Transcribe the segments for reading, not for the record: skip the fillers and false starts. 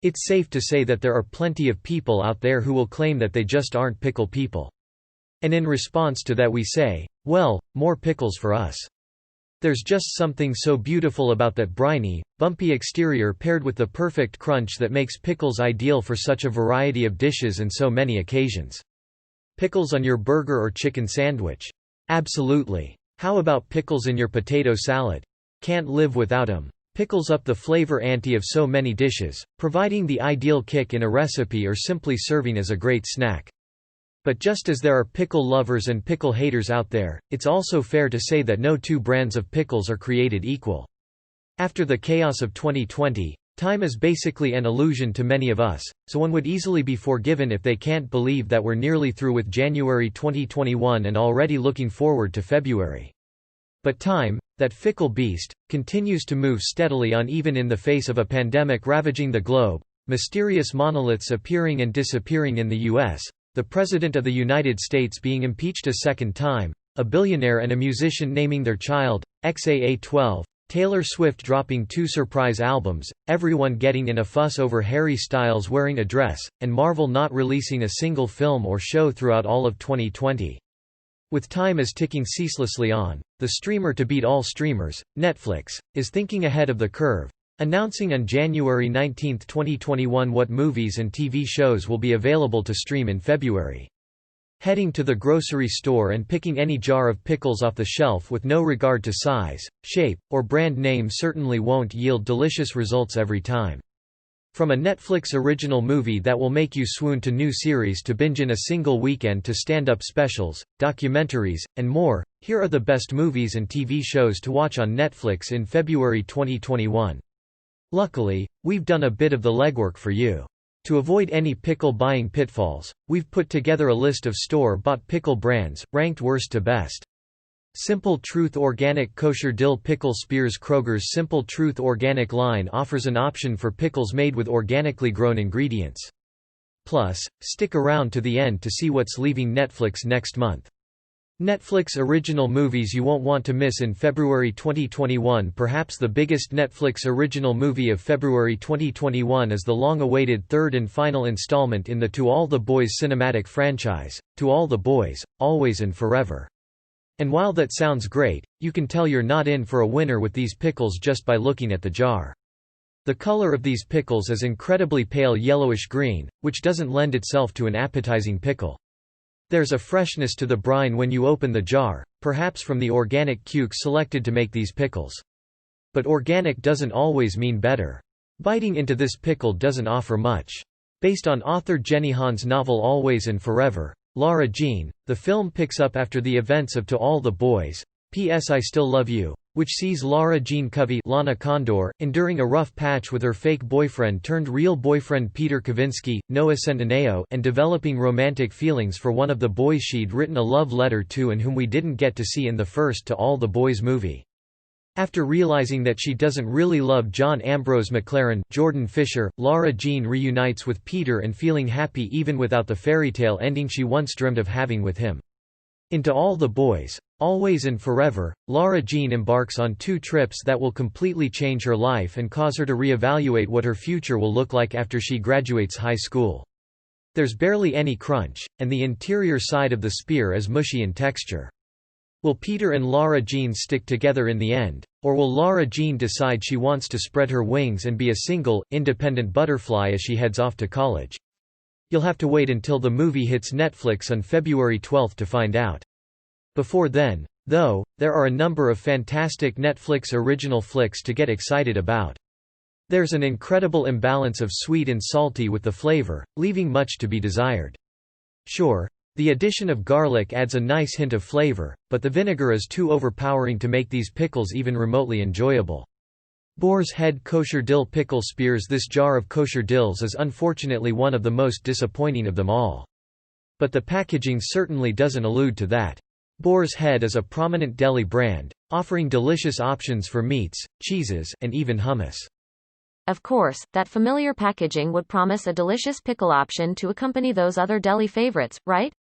It's safe to say that there are plenty of people out there who will claim that they just aren't pickle people. And in response to that we say, well, more pickles for us. There's just something so beautiful about that briny, bumpy exterior paired with the perfect crunch that makes pickles ideal for such a variety of dishes and so many occasions. Pickles on your burger or chicken sandwich? Absolutely. How about pickles in your potato salad? Can't live without 'em. Pickles up the flavor ante of so many dishes, providing the ideal kick in a recipe or simply serving as a great snack. But just as there are pickle lovers and pickle haters out there, it's also fair to say that no two brands of pickles are created equal. After the chaos of 2020, time is basically an illusion to many of us, so one would easily be forgiven if they can't believe that we're nearly through with January 2021 and already looking forward to February. But time, that fickle beast, continues to move steadily on even in the face of a pandemic ravaging the globe, mysterious monoliths appearing and disappearing in the US, the President of the United States being impeached a second time, a billionaire and a musician naming their child, XAA12, Taylor Swift dropping 2 surprise albums, everyone getting in a fuss over Harry Styles wearing a dress, and Marvel not releasing a single film or show throughout all of 2020. With time as ticking ceaselessly on, the streamer to beat all streamers, Netflix, is thinking ahead of the curve, announcing on January 19, 2021 what movies and TV shows will be available to stream in February. Heading to the grocery store and picking any jar of pickles off the shelf with no regard to size, shape, or brand name certainly won't yield delicious results every time. From a Netflix original movie that will make you swoon to new series to binge in a single weekend to stand-up specials, documentaries, and more, here are the best movies and TV shows to watch on Netflix in February 2021. Luckily, we've done a bit of the legwork for you. To avoid any pickle buying pitfalls, we've put together a list of store-bought pickle brands, ranked worst to best. Simple Truth Organic Kosher Dill Pickle. Spears. Kroger's Simple Truth Organic line offers an option for pickles made with organically grown ingredients. Plus, stick around to the end to see what's leaving Netflix next month. Netflix original movies you won't want to miss in February 2021. Perhaps the biggest Netflix original movie of February 2021 is the long-awaited third and final installment in the To All the Boys cinematic franchise, To All the Boys, Always and Forever. And while that sounds great, you can tell you're not in for a winner with these pickles just by looking at the jar. The color of these pickles is incredibly pale yellowish-green, which doesn't lend itself to an appetizing pickle. There's a freshness to the brine when you open the jar, perhaps from the organic cukes selected to make these pickles. But organic doesn't always mean better. Biting into this pickle doesn't offer much. Based on author Jenny Han's novel Always and Forever, Lara Jean, the film picks up after the events of To All the Boys, P.S. I Still Love You, which sees Lara Jean Covey, Lana Condor, enduring a rough patch with her fake boyfriend turned real boyfriend Peter Kavinsky, Noah Centineo, and developing romantic feelings for one of the boys she'd written a love letter to and whom we didn't get to see in the first To All the Boys movie. After realizing that she doesn't really love John Ambrose McLaren, Jordan Fisher, Lara Jean reunites with Peter and feeling happy even without the fairytale ending she once dreamed of having with him. In To All the Boys, Always and Forever, Lara Jean embarks on 2 trips that will completely change her life and cause her to reevaluate what her future will look like after she graduates high school. There's barely any crunch, and the interior side of the spear is mushy in texture. Will Peter and Lara Jean stick together in the end, or will Lara Jean decide she wants to spread her wings and be a single, independent butterfly as she heads off to college? You'll have to wait until the movie hits Netflix on February 12 to find out. Before then, though, there are a number of fantastic Netflix original flicks to get excited about. There's an incredible imbalance of sweet and salty with the flavor, leaving much to be desired. Sure, the addition of garlic adds a nice hint of flavor, but the vinegar is too overpowering to make these pickles even remotely enjoyable. Boar's Head Kosher Dill Pickle. Spears. This jar of kosher dills is unfortunately one of the most disappointing of them all. But the packaging certainly doesn't allude to that. Boar's Head is a prominent deli brand, offering delicious options for meats, cheeses, and even hummus. Of course, that familiar packaging would promise a delicious pickle option to accompany those other deli favorites, right?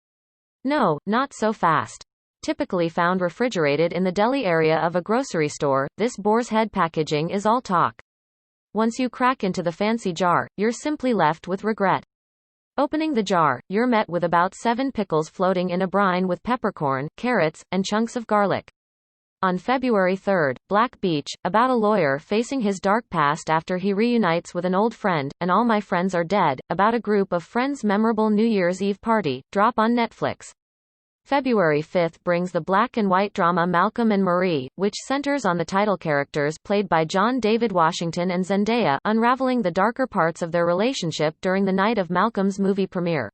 No, not so fast. Typically found refrigerated in the deli area of a grocery store, this Boar's Head packaging is all talk. Once you crack into the fancy jar, you're simply left with regret. Opening the jar, you're met with about 7 pickles floating in a brine with peppercorn, carrots, and chunks of garlic. On February 3, Black Beach, about a lawyer facing his dark past after he reunites with an old friend, and All My Friends Are Dead, about a group of friends' memorable New Year's Eve party, drop on Netflix. February 5 brings the black and white drama Malcolm and Marie, which centers on the title characters played by John David Washington and Zendaya unraveling the darker parts of their relationship during the night of Malcolm's movie premiere.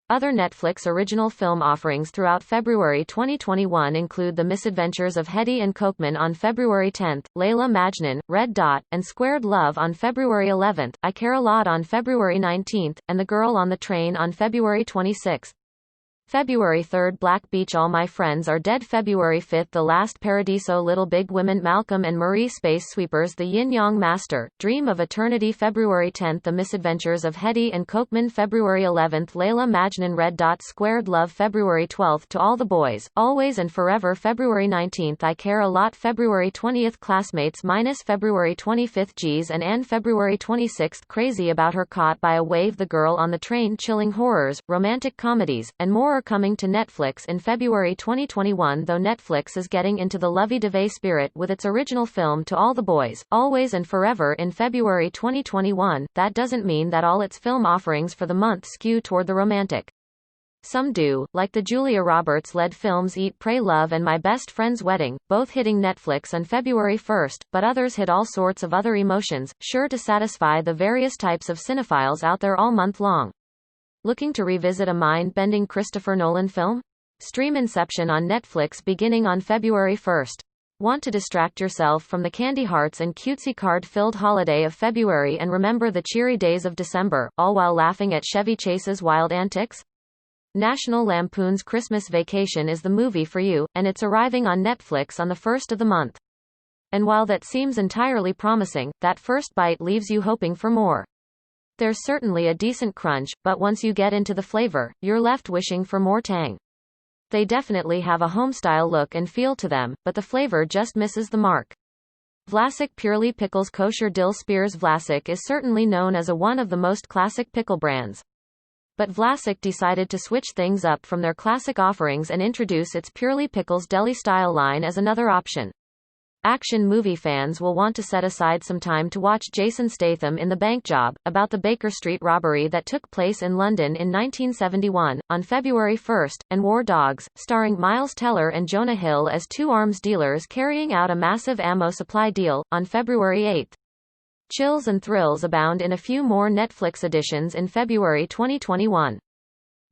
Other Netflix original film offerings throughout February 2021 include The Misadventures of Hetty and Cokeman on February 10, Layla Majnun, Red Dot, and Squared Love on February 11, I Care a Lot on February 19, and The Girl on the Train on February 26. February 3 Black Beach All My Friends Are Dead February 5 The Last Paradiso Little Big Women Malcolm and Marie Space Sweepers The Yin Yang Master, Dream of Eternity February 10 The Misadventures of Hetty and Cokeman February 11 Layla Majnun Red Dot Squared Love February 12 To All the Boys, Always and Forever February 19 I Care a Lot February 20 Classmates minus February 25 G's and Anne February 26 Crazy About Her Caught by a Wave The Girl on the Train Chilling horrors, romantic comedies, and more are coming to Netflix in February 2021 though Netflix is getting into the lovey-dovey spirit with its original film To All the Boys, Always and Forever in February 2021, that doesn't mean that all its film offerings for the month skew toward the romantic. Some do, like the Julia Roberts-led films Eat, Pray, Love and My Best Friend's Wedding, both hitting Netflix on February 1, but others hit all sorts of other emotions, sure to satisfy the various types of cinephiles out there all month long. Looking to revisit a mind-bending Christopher Nolan film? Stream Inception on Netflix beginning on February 1. Want to distract yourself from the candy hearts and cutesy card-filled holiday of February and remember the cheery days of December, all while laughing at Chevy Chase's wild antics? National Lampoon's Christmas Vacation is the movie for you, and it's arriving on Netflix on the 1st of the month. And while that seems entirely promising, that first bite leaves you hoping for more. There's certainly a decent crunch, but once you get into the flavor, you're left wishing for more tang. They definitely have a home-style look and feel to them, but the flavor just misses the mark. Vlasic Purely Pickles Kosher Dill Spears Vlasic is certainly known as one of the most classic pickle brands. But Vlasic decided to switch things up from their classic offerings and introduce its Purely Pickles deli-style line as another option. Action movie fans will want to set aside some time to watch Jason Statham in The Bank Job, about the Baker Street robbery that took place in London in 1971, on February 1, and War Dogs, starring Miles Teller and Jonah Hill as two arms dealers carrying out a massive ammo supply deal, on February 8. Chills and thrills abound in a few more Netflix additions in February 2021.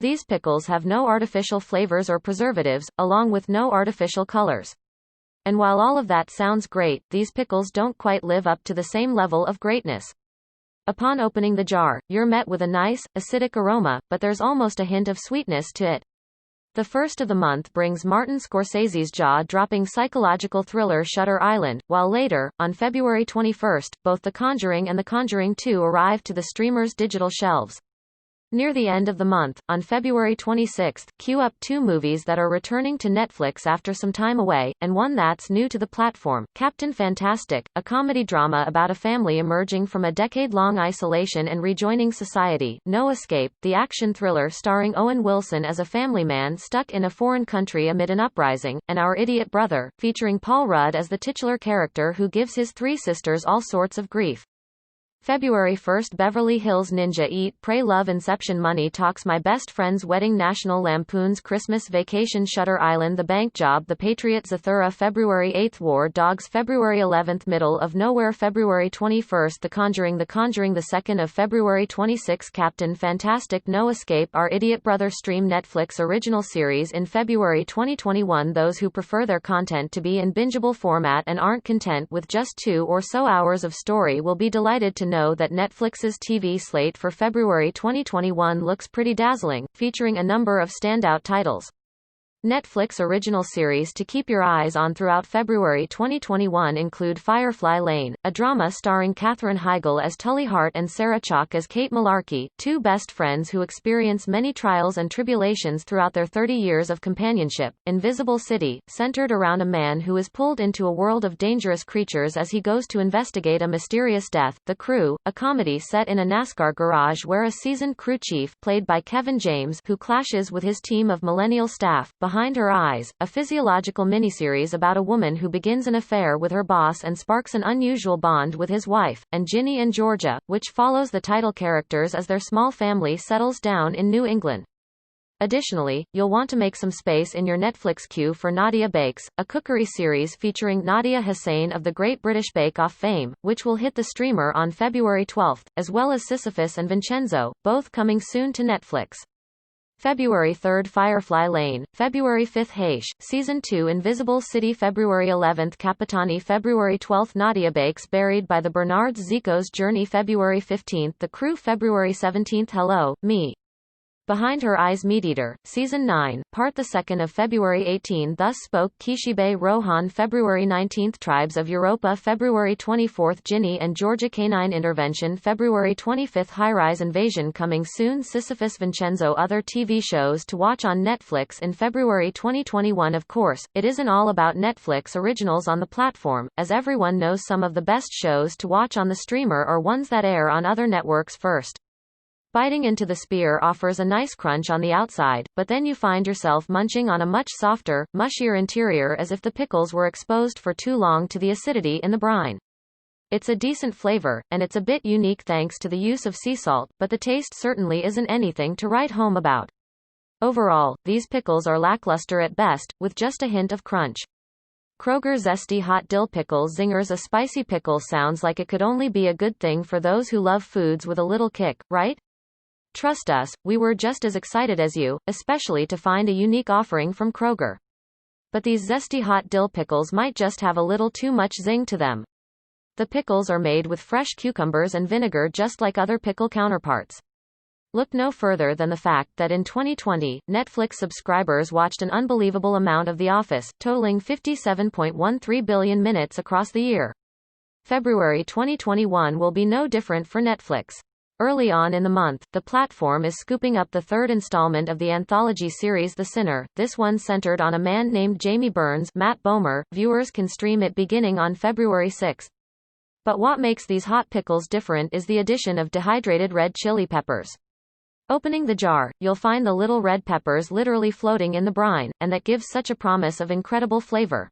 These pickles have no artificial flavors or preservatives, along with no artificial colors. And while all of that sounds great, these pickles don't quite live up to the same level of greatness. Upon opening the jar, you're met with a nice, acidic aroma, but there's almost a hint of sweetness to it. The first of the month brings Martin Scorsese's jaw-dropping psychological thriller Shutter Island, while later, on February 21, both The Conjuring and The Conjuring 2 arrive to the streamer's digital shelves. Near the end of the month, on February 26, queue up two movies that are returning to Netflix after some time away, and one that's new to the platform, Captain Fantastic, a comedy drama about a family emerging from a decade-long isolation and rejoining society, No Escape, the action thriller starring Owen Wilson as a family man stuck in a foreign country amid an uprising, and Our Idiot Brother, featuring Paul Rudd as the titular character who gives his three sisters all sorts of grief. February 1 Beverly Hills Ninja Eat, Pray, Love Inception Money Talks My Best Friend's Wedding National Lampoon's Christmas Vacation Shutter Island The Bank Job The Patriot Zathura February 8 War Dogs February 11 Middle of Nowhere February 21 The Conjuring 2 February 26 Captain Fantastic No Escape Our Idiot Brother Stream Netflix Original Series in February 2021 Those who prefer their content to be in bingeable format and aren't content with just 2 or so hours of story will be delighted to know that Netflix's TV slate for February 2021 looks pretty dazzling, featuring a number of standout titles. Netflix original series to keep your eyes on throughout February 2021 include Firefly Lane, a drama starring Katherine Heigl as Tully Hart and Sarah Chalke as Kate Malarkey, two best friends who experience many trials and tribulations throughout their 30 years of companionship. Invisible City, centered around a man who is pulled into a world of dangerous creatures as he goes to investigate a mysterious death. The Crew, a comedy set in a NASCAR garage where a seasoned crew chief, played by Kevin James, who clashes with his team of millennial staff. Behind Her Eyes, a physiological miniseries about a woman who begins an affair with her boss and sparks an unusual bond with his wife, and Ginny and Georgia, which follows the title characters as their small family settles down in New England. Additionally, you'll want to make some space in your Netflix queue for Nadia Bakes, a cookery series featuring Nadia Hussain of the Great British Bake Off fame, which will hit the streamer on February 12, as well as Sisyphus and Vincenzo, both coming soon to Netflix. February 3 Firefly Lane, February 5 Heish, Season 2 Invisible City February 11 Capitani February 12 Nadia Bakes Buried by the Bernards Zico's Journey February 15 The Crew February 17 Hello, Me. Behind Her Eyes Meat-Eater, Season 9, Part 2 February 18 Thus Spoke Kishibe Rohan February 19 Tribes of Europa February 24 Ginny and Georgia Canine Intervention February 25 High-Rise Invasion Coming soon Sisyphus Vincenzo Other TV shows to watch on Netflix in February 2021 Of course, it isn't all about Netflix originals on the platform, as everyone knows some of the best shows to watch on the streamer are ones that air on other networks first. Biting into the spear offers a nice crunch on the outside, but then you find yourself munching on a much softer, mushier interior as if the pickles were exposed for too long to the acidity in the brine. It's a decent flavor, and it's a bit unique thanks to the use of sea salt, but the taste certainly isn't anything to write home about. Overall, these pickles are lackluster at best, with just a hint of crunch. Kroger Zesty Hot Dill Pickle Zingers A spicy pickle sounds like it could only be a good thing for those who love foods with a little kick, right? Trust us, we were just as excited as you, especially to find a unique offering from Kroger. But these zesty hot dill pickles might just have a little too much zing to them. The pickles are made with fresh cucumbers and vinegar just like other pickle counterparts. Look no further than the fact that in 2020, Netflix subscribers watched an unbelievable amount of The Office, totaling 57.13 billion minutes across the year. February 2021 will be no different for Netflix. Early on in the month, the platform is scooping up the third installment of the anthology series The Sinner, this one centered on a man named Jamie Burns. Matt Bomer. Viewers can stream it beginning on February 6. But what makes these hot pickles different is the addition of dehydrated red chili peppers. Opening the jar, you'll find the little red peppers literally floating in the brine, and that gives such a promise of incredible flavor.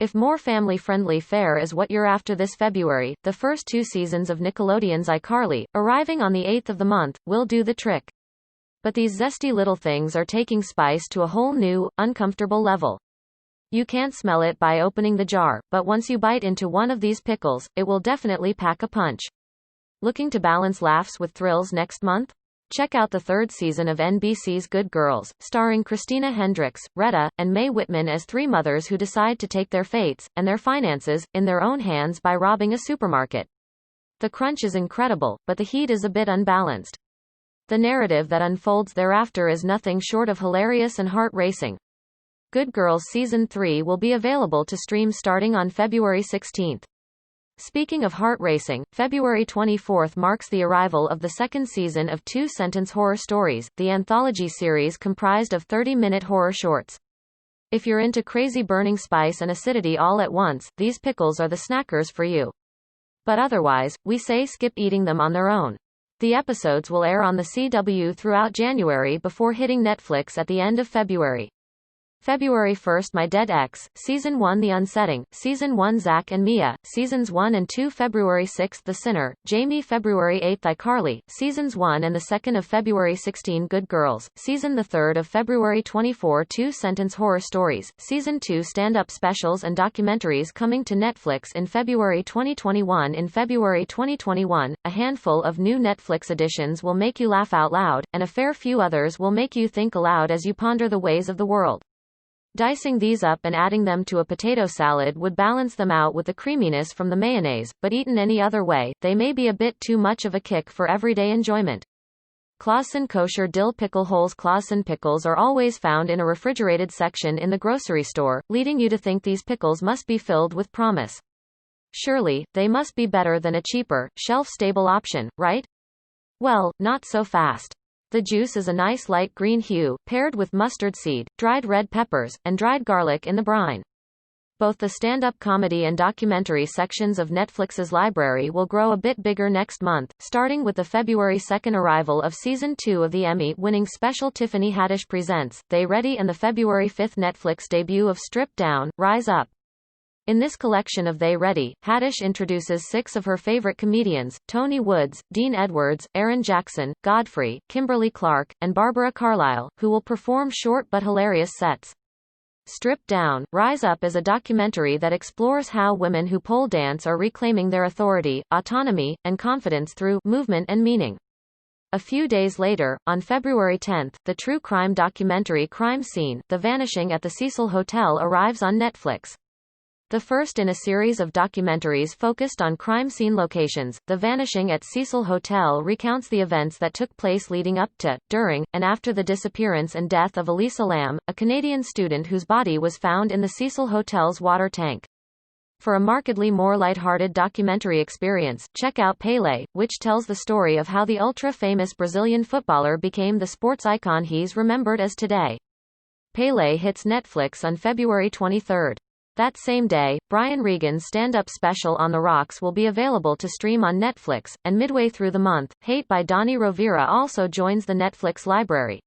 If more family-friendly fare is what you're after this February, the first 2 seasons of Nickelodeon's iCarly, arriving on the 8th of the month, will do the trick. But these zesty little things are taking spice to a whole new, uncomfortable level. You can't smell it by opening the jar, but once you bite into one of these pickles, it will definitely pack a punch. Looking to balance laughs with thrills next month? Check out the 3rd season of NBC's Good Girls, starring Christina Hendricks, Retta, and Mae Whitman as 3 mothers who decide to take their fates, and their finances, in their own hands by robbing a supermarket. The crunch is incredible, but the heat is a bit unbalanced. The narrative that unfolds thereafter is nothing short of hilarious and heart-racing. Good Girls Season 3 will be available to stream starting on February 16. Speaking of heart racing, February 24 marks the arrival of the 2nd season of 2 Sentence Horror Stories, the anthology series comprised of 30-minute horror shorts. If you're into crazy burning spice and acidity all at once, these pickles are the snackers for you. But otherwise, we say skip eating them on their own. The episodes will air on the CW throughout January before hitting Netflix at the end of February. February 1 My Dead Ex, Season 1 The Unsetting, Season 1 Zach and Mia, Seasons 1 and 2 February 6 The Sinner, Jamie February 8 iCarly, Seasons 1 and 2 of February 16 Good Girls, Season 3 of February 24 2 Sentence Horror Stories, Season 2 Stand-Up Specials and Documentaries coming to Netflix in February 2021 In February 2021, a handful of new Netflix additions will make you laugh out loud, and a fair few others will make you think aloud as you ponder the ways of the world. Dicing these up and adding them to a potato salad would balance them out with the creaminess from the mayonnaise, but eaten any other way, they may be a bit too much of a kick for everyday enjoyment. Claussen kosher dill pickle holes. Claussen pickles are always found in a refrigerated section in the grocery store, leading you to think these pickles must be filled with promise. Surely, they must be better than a cheaper, shelf-stable option, right? Well, not so fast. The juice is a nice light green hue, paired with mustard seed, dried red peppers, and dried garlic in the brine. Both the stand-up comedy and documentary sections of Netflix's library will grow a bit bigger next month, starting with the February 2 arrival of Season 2 of the Emmy-winning special Tiffany Haddish Presents, They Ready, and the February 5 Netflix debut of Stripped Down, Rise Up. In this collection of They Ready, Haddish introduces 6 of her favorite comedians, Tony Woods, Dean Edwards, Aaron Jackson, Godfrey, Kimberly Clark, and Barbara Carlisle, who will perform short but hilarious sets. Stripped Down, Rise Up is a documentary that explores how women who pole dance are reclaiming their authority, autonomy, and confidence through movement and meaning. A few days later, on February 10, the true crime documentary Crime Scene, The Vanishing at the Cecil Hotel arrives on Netflix. The first in a series of documentaries focused on crime scene locations, The Vanishing at Cecil Hotel recounts the events that took place leading up to, during, and after the disappearance and death of Elisa Lam, a Canadian student whose body was found in the Cecil Hotel's water tank. For a markedly more lighthearted documentary experience, check out Pelé, which tells the story of how the ultra-famous Brazilian footballer became the sports icon he's remembered as today. Pelé hits Netflix on February 23. That same day, Brian Regan's stand-up special On the Rocks will be available to stream on Netflix, and midway through the month, Hate by Donnie Rovira also joins the Netflix library.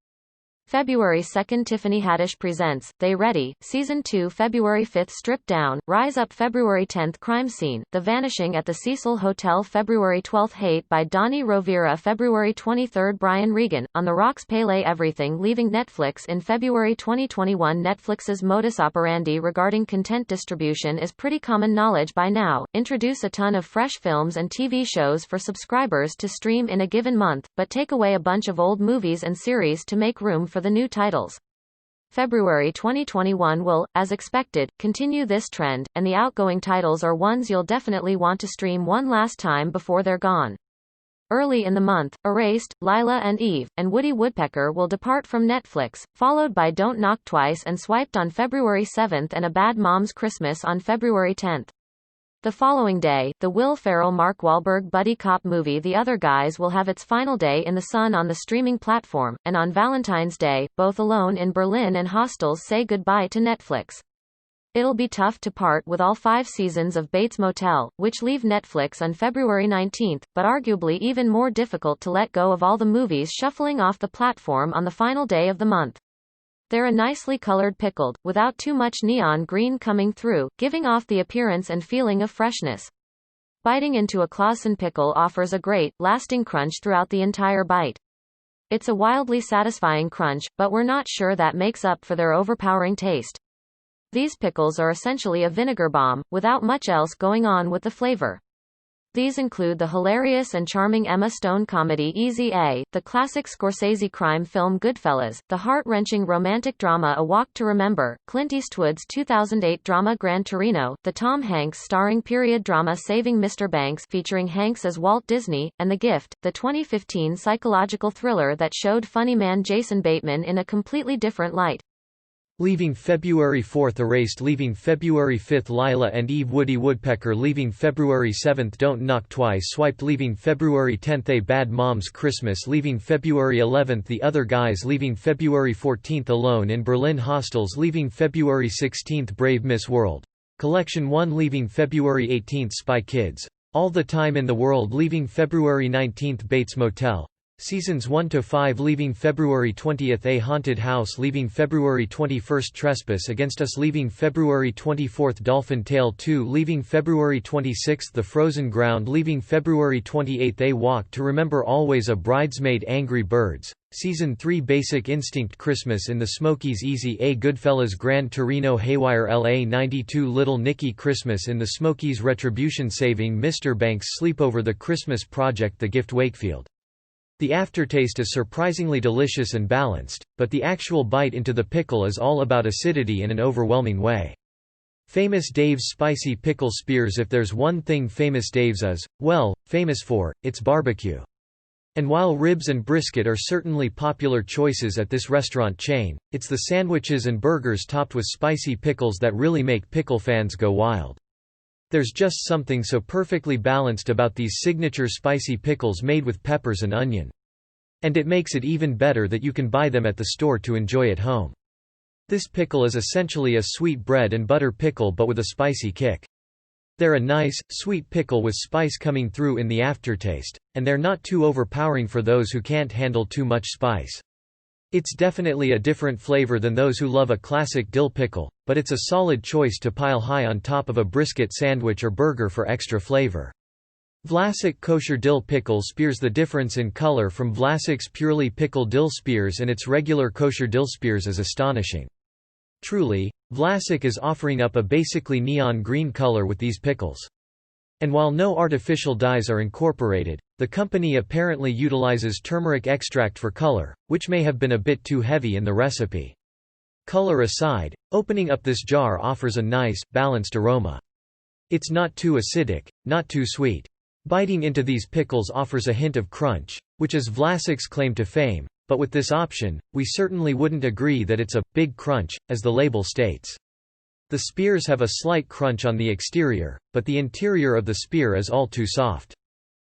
February 2 Tiffany Haddish Presents, They Ready, Season 2 February 5 Stripped Down, Rise Up February 10 Crime Scene, The Vanishing at the Cecil Hotel February 12 Hate by Donnie Rovira February 23 Brian Regan, On the Rocks Pelé Everything leaving Netflix in February 2021 Netflix's modus operandi regarding content distribution is pretty common knowledge by now, introduce a ton of fresh films and TV shows for subscribers to stream in a given month, but take away a bunch of old movies and series to make room for the new titles. February 2021 will, as expected, continue this trend, and the outgoing titles are ones you'll definitely want to stream one last time before they're gone. Early in the month, Erased, Lila and Eve, and Woody Woodpecker will depart from Netflix, followed by Don't Knock Twice and Swiped on February 7 and A Bad Mom's Christmas on February 10. The following day, the Will Ferrell-Mark Wahlberg buddy cop movie The Other Guys will have its final day in the sun on the streaming platform, and on Valentine's Day, both Alone in Berlin and Hostels say goodbye to Netflix. It'll be tough to part with all 5 seasons of Bates Motel, which leave Netflix on February 19, but arguably even more difficult to let go of all the movies shuffling off the platform on the final day of the month. They're a nicely colored pickled, without too much neon green coming through, giving off the appearance and feeling of freshness. Biting into a Claussen pickle offers a great, lasting crunch throughout the entire bite. It's a wildly satisfying crunch, but we're not sure that makes up for their overpowering taste. These pickles are essentially a vinegar bomb, without much else going on with the flavor. These include the hilarious and charming Emma Stone comedy Easy A, the classic Scorsese crime film Goodfellas, the heart-wrenching romantic drama A Walk to Remember, Clint Eastwood's 2008 drama Gran Torino, the Tom Hanks starring period drama Saving Mr. Banks featuring Hanks as Walt Disney, and The Gift, the 2015 psychological thriller that showed funny man Jason Bateman in a completely different light. Leaving February 4 Erased leaving February 5 Lila and Eve Woody Woodpecker leaving February 7 Don't Knock Twice Swiped leaving February 10 A Bad Mom's Christmas leaving February 11 The Other Guys leaving February 14 Alone in Berlin Hostels leaving February 16 Brave Miss World. Collection 1 leaving February 18 Spy Kids. All the Time in the World leaving February 19 Bates Motel. Seasons 1–5 leaving February 20 A Haunted House leaving February 21 Trespass Against Us leaving February 24 Dolphin Tale 2 leaving February 26 The Frozen Ground leaving February 28 A Walk to Remember Always a Bridesmaid Angry Birds. Season 3 Basic Instinct Christmas in the Smokies Easy A Goodfellas Gran Torino Haywire LA 92 Little Nicky Christmas in the Smokies Retribution Saving Mr. Banks Sleepover The Christmas Project The Gift Wakefield. The aftertaste is surprisingly delicious and balanced, but the actual bite into the pickle is all about acidity in an overwhelming way. Famous Dave's Spicy Pickle Spears If there's one thing Famous Dave's is, well, famous for, it's barbecue. And while ribs and brisket are certainly popular choices at this restaurant chain, it's the sandwiches and burgers topped with spicy pickles that really make pickle fans go wild. There's just something so perfectly balanced about these signature spicy pickles made with peppers and onion. And it makes it even better that you can buy them at the store to enjoy at home. This pickle is essentially a sweet bread and butter pickle but with a spicy kick. They're a nice, sweet pickle with spice coming through in the aftertaste, and they're not too overpowering for those who can't handle too much spice. It's definitely a different flavor than those who love a classic dill pickle, but it's a solid choice to pile high on top of a brisket sandwich or burger for extra flavor. Vlasic kosher dill pickle spears. The difference in color from Vlasic's purely pickle dill spears and its regular kosher dill spears is astonishing. Truly, Vlasic is offering up a basically neon green color with these pickles. And while no artificial dyes are incorporated, the company apparently utilizes turmeric extract for color, which may have been a bit too heavy in the recipe. Color aside, opening up this jar offers a nice, balanced aroma. It's not too acidic, not too sweet. Biting into these pickles offers a hint of crunch, which is Vlasic's claim to fame, but with this option, we certainly wouldn't agree that it's a big crunch, as the label states. The spears have a slight crunch on the exterior, but the interior of the spear is all too soft.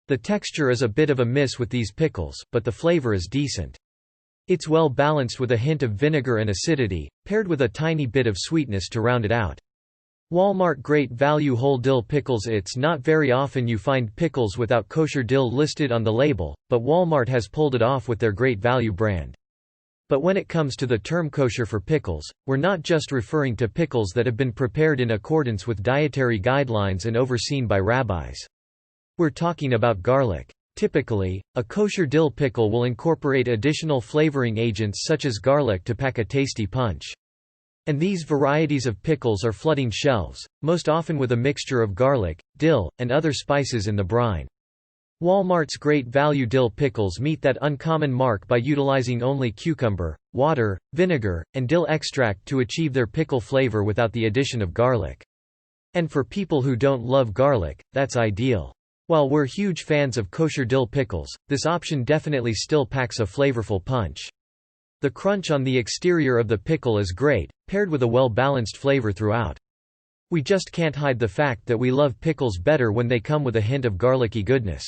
The texture is a bit of a miss with these pickles, but the flavor is decent. It's well balanced with a hint of vinegar and acidity, paired with a tiny bit of sweetness to round it out. Walmart Great Value Whole Dill Pickles. It's not very often you find pickles without kosher dill listed on the label, but Walmart has pulled it off with their Great Value brand. But when it comes to the term kosher for pickles, we're not just referring to pickles that have been prepared in accordance with dietary guidelines and overseen by rabbis. We're talking about garlic. Typically, a kosher dill pickle will incorporate additional flavoring agents such as garlic to pack a tasty punch. And these varieties of pickles are flooding shelves, most often with a mixture of garlic, dill, and other spices in the brine. Walmart's Great Value Dill Pickles meet that uncommon mark by utilizing only cucumber, water, vinegar, and dill extract to achieve their pickle flavor without the addition of garlic. And for people who don't love garlic, that's ideal. While we're huge fans of kosher dill pickles, this option definitely still packs a flavorful punch. The crunch on the exterior of the pickle is great, paired with a well-balanced flavor throughout. We just can't hide the fact that we love pickles better when they come with a hint of garlicky goodness.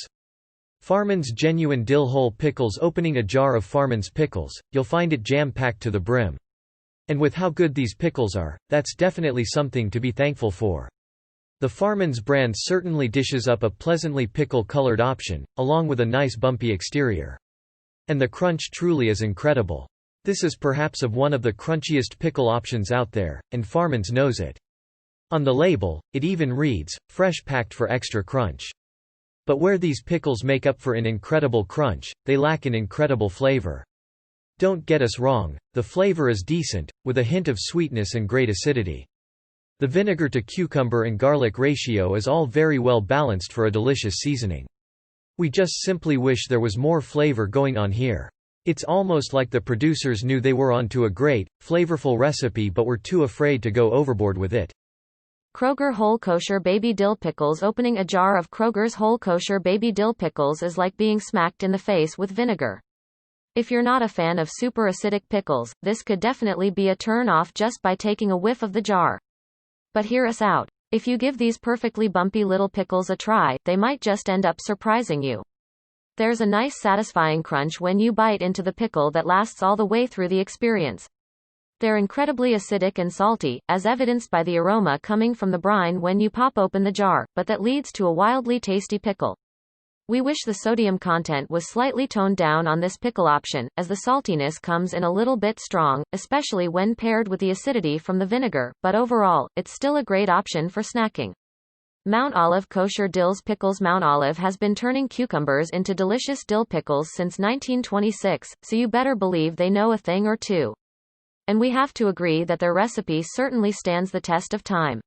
Farman's Genuine Dill Whole Pickles. Opening a jar of Farman's pickles, you'll find it jam-packed to the brim. And with how good these pickles are, that's definitely something to be thankful for. The Farman's brand certainly dishes up a pleasantly pickle-colored option, along with a nice bumpy exterior. And the crunch truly is incredible. This is perhaps one of the crunchiest pickle options out there, and Farman's knows it. On the label, it even reads, "Fresh packed for extra crunch." But where these pickles make up for an incredible crunch, they lack an incredible flavor. Don't get us wrong, the flavor is decent, with a hint of sweetness and great acidity. The vinegar to cucumber and garlic ratio is all very well balanced for a delicious seasoning. We just simply wish there was more flavor going on here. It's almost like the producers knew they were onto a great, flavorful recipe but were too afraid to go overboard with it. Kroger Whole Kosher Baby Dill Pickles. Opening a jar of Kroger's Whole Kosher Baby Dill Pickles is like being smacked in the face with vinegar. If you're not a fan of super acidic pickles, this could definitely be a turn-off just by taking a whiff of the jar. But hear us out. If you give these perfectly bumpy little pickles a try, they might just end up surprising you. There's a nice satisfying crunch when you bite into the pickle that lasts all the way through the experience. They're incredibly acidic and salty, as evidenced by the aroma coming from the brine when you pop open the jar, but that leads to a wildly tasty pickle. We wish the sodium content was slightly toned down on this pickle option, as the saltiness comes in a little bit strong, especially when paired with the acidity from the vinegar, but overall, it's still a great option for snacking. Mount Olive Kosher Dills Pickles. Mount Olive has been turning cucumbers into delicious dill pickles since 1926, so you better believe they know a thing or two. And we have to agree that their recipe certainly stands the test of time.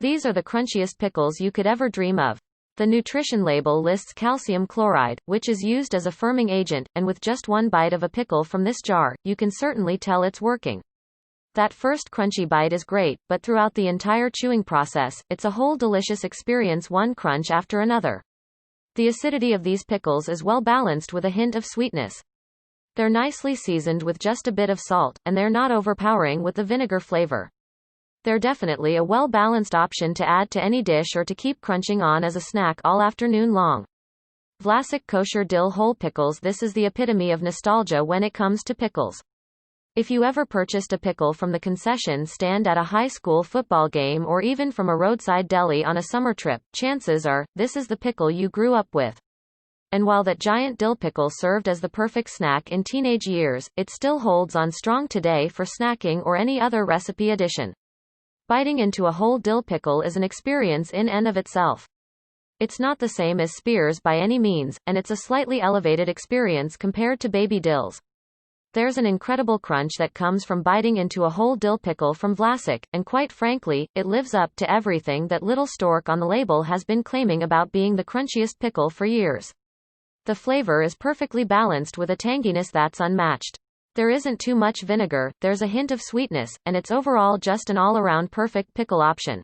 These are the crunchiest pickles you could ever dream of. The nutrition label lists calcium chloride, which is used as a firming agent, and with just one bite of a pickle from this jar, you can certainly tell it's working. That first crunchy bite is great, but throughout the entire chewing process, it's a whole delicious experience, one crunch after another. The acidity of these pickles is well balanced with a hint of sweetness. They're nicely seasoned with just a bit of salt, and they're not overpowering with the vinegar flavor. They're definitely a well-balanced option to add to any dish or to keep crunching on as a snack all afternoon long. Vlasic kosher dill whole pickles. This is the epitome of nostalgia when it comes to pickles. If you ever purchased a pickle from the concession stand at a high school football game or even from a roadside deli on a summer trip, chances are, this is the pickle you grew up with. And while that giant dill pickle served as the perfect snack in teenage years, it still holds on strong today for snacking or any other recipe addition. Biting into a whole dill pickle is an experience in and of itself. It's not the same as spears by any means, and it's a slightly elevated experience compared to baby dills. There's an incredible crunch that comes from biting into a whole dill pickle from Vlasic, and quite frankly, it lives up to everything that little stork on the label has been claiming about being the crunchiest pickle for years. The flavor is perfectly balanced with a tanginess that's unmatched. There isn't too much vinegar, there's a hint of sweetness, and it's overall just an all-around perfect pickle option.